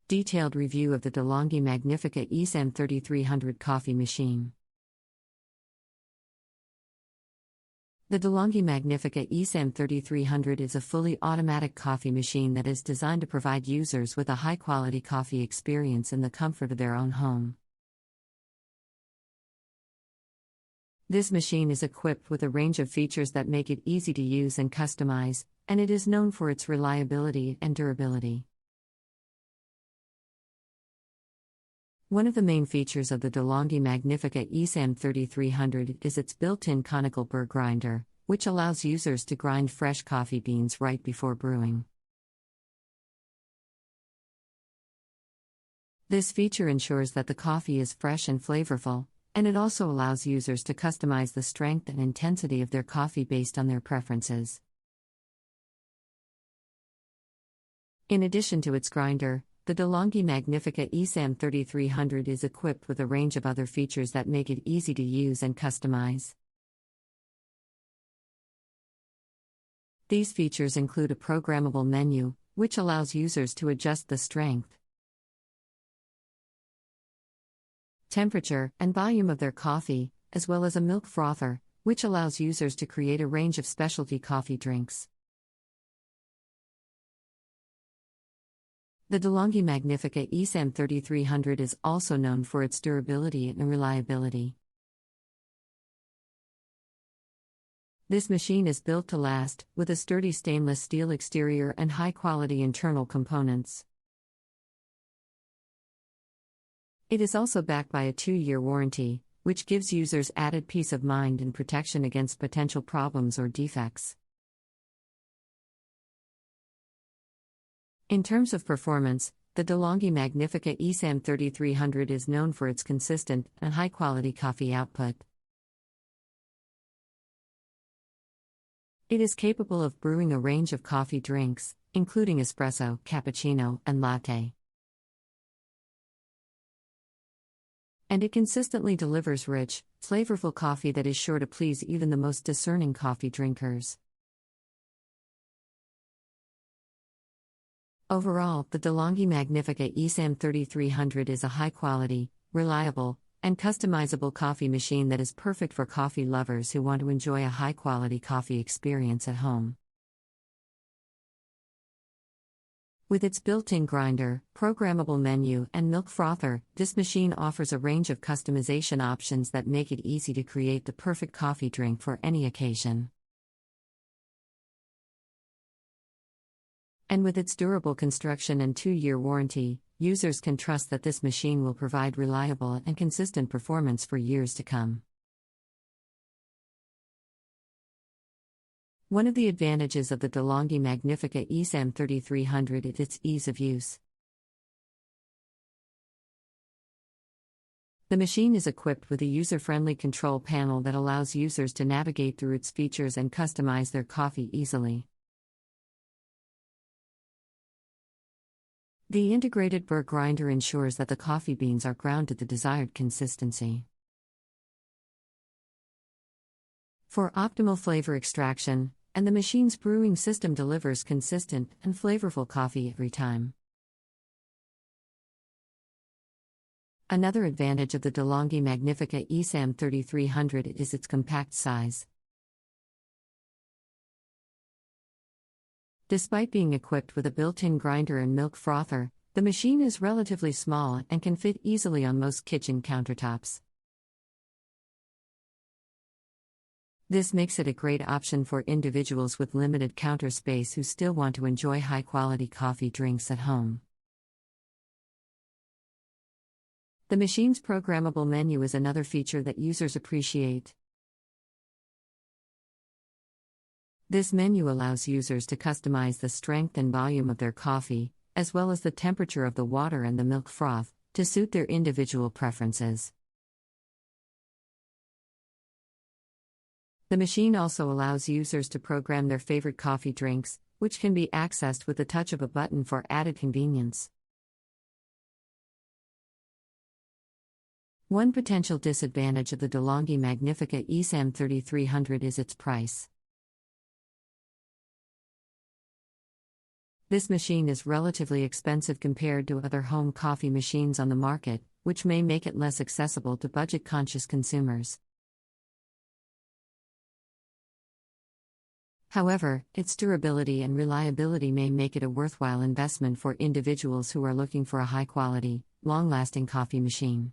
Detailed review of the DeLonghi Magnifica ESAM3300 coffee machine. The DeLonghi Magnifica ESAM3300 is a fully automatic coffee machine that is designed to provide users with a high-quality coffee experience in the comfort of their own home. This machine is equipped with a range of features that make it easy to use and customize, and it is known for its reliability and durability. One of the main features of the DeLonghi Magnifica ESAM3300 is its built-in conical burr grinder, which allows users to grind fresh coffee beans right before brewing. This feature ensures that the coffee is fresh and flavorful, and it also allows users to customize the strength and intensity of their coffee based on their preferences. In addition to its grinder, the DeLonghi Magnifica ESAM3300 is equipped with a range of other features that make it easy to use and customize. These features include a programmable menu, which allows users to adjust the strength, temperature, and volume of their coffee, as well as a milk frother, which allows users to create a range of specialty coffee drinks. The DeLonghi Magnifica ESAM3300 is also known for its durability and reliability. This machine is built to last, with a sturdy stainless steel exterior and high-quality internal components. It is also backed by a 2-year warranty, which gives users added peace of mind and protection against potential problems or defects. In terms of performance, the DeLonghi Magnifica ESAM3300 is known for its consistent and high-quality coffee output. It is capable of brewing a range of coffee drinks, including espresso, cappuccino, and latte. And it consistently delivers rich, flavorful coffee that is sure to please even the most discerning coffee drinkers. Overall, the DeLonghi Magnifica ESAM3300 is a high-quality, reliable, and customizable coffee machine that is perfect for coffee lovers who want to enjoy a high-quality coffee experience at home. With its built-in grinder, programmable menu, and milk frother, this machine offers a range of customization options that make it easy to create the perfect coffee drink for any occasion. And with its durable construction and 2-year warranty, users can trust that this machine will provide reliable and consistent performance for years to come. One of the advantages of the DeLonghi Magnifica ESAM3300 is its ease of use. The machine is equipped with a user-friendly control panel that allows users to navigate through its features and customize their coffee easily. The integrated burr grinder ensures that the coffee beans are ground to the desired consistency. For optimal flavor extraction, and the machine's brewing system delivers consistent and flavorful coffee every time. Another advantage of the DeLonghi Magnifica ESAM3300 is its compact size. Despite being equipped with a built-in grinder and milk frother, the machine is relatively small and can fit easily on most kitchen countertops. This makes it a great option for individuals with limited counter space who still want to enjoy high-quality coffee drinks at home. The machine's programmable menu is another feature that users appreciate. This menu allows users to customize the strength and volume of their coffee, as well as the temperature of the water and the milk froth, to suit their individual preferences. The machine also allows users to program their favorite coffee drinks, which can be accessed with the touch of a button for added convenience. One potential disadvantage of the DeLonghi Magnifica ESAM3300 is its price. This machine is relatively expensive compared to other home coffee machines on the market, which may make it less accessible to budget-conscious consumers. However, its durability and reliability may make it a worthwhile investment for individuals who are looking for a high-quality, long-lasting coffee machine.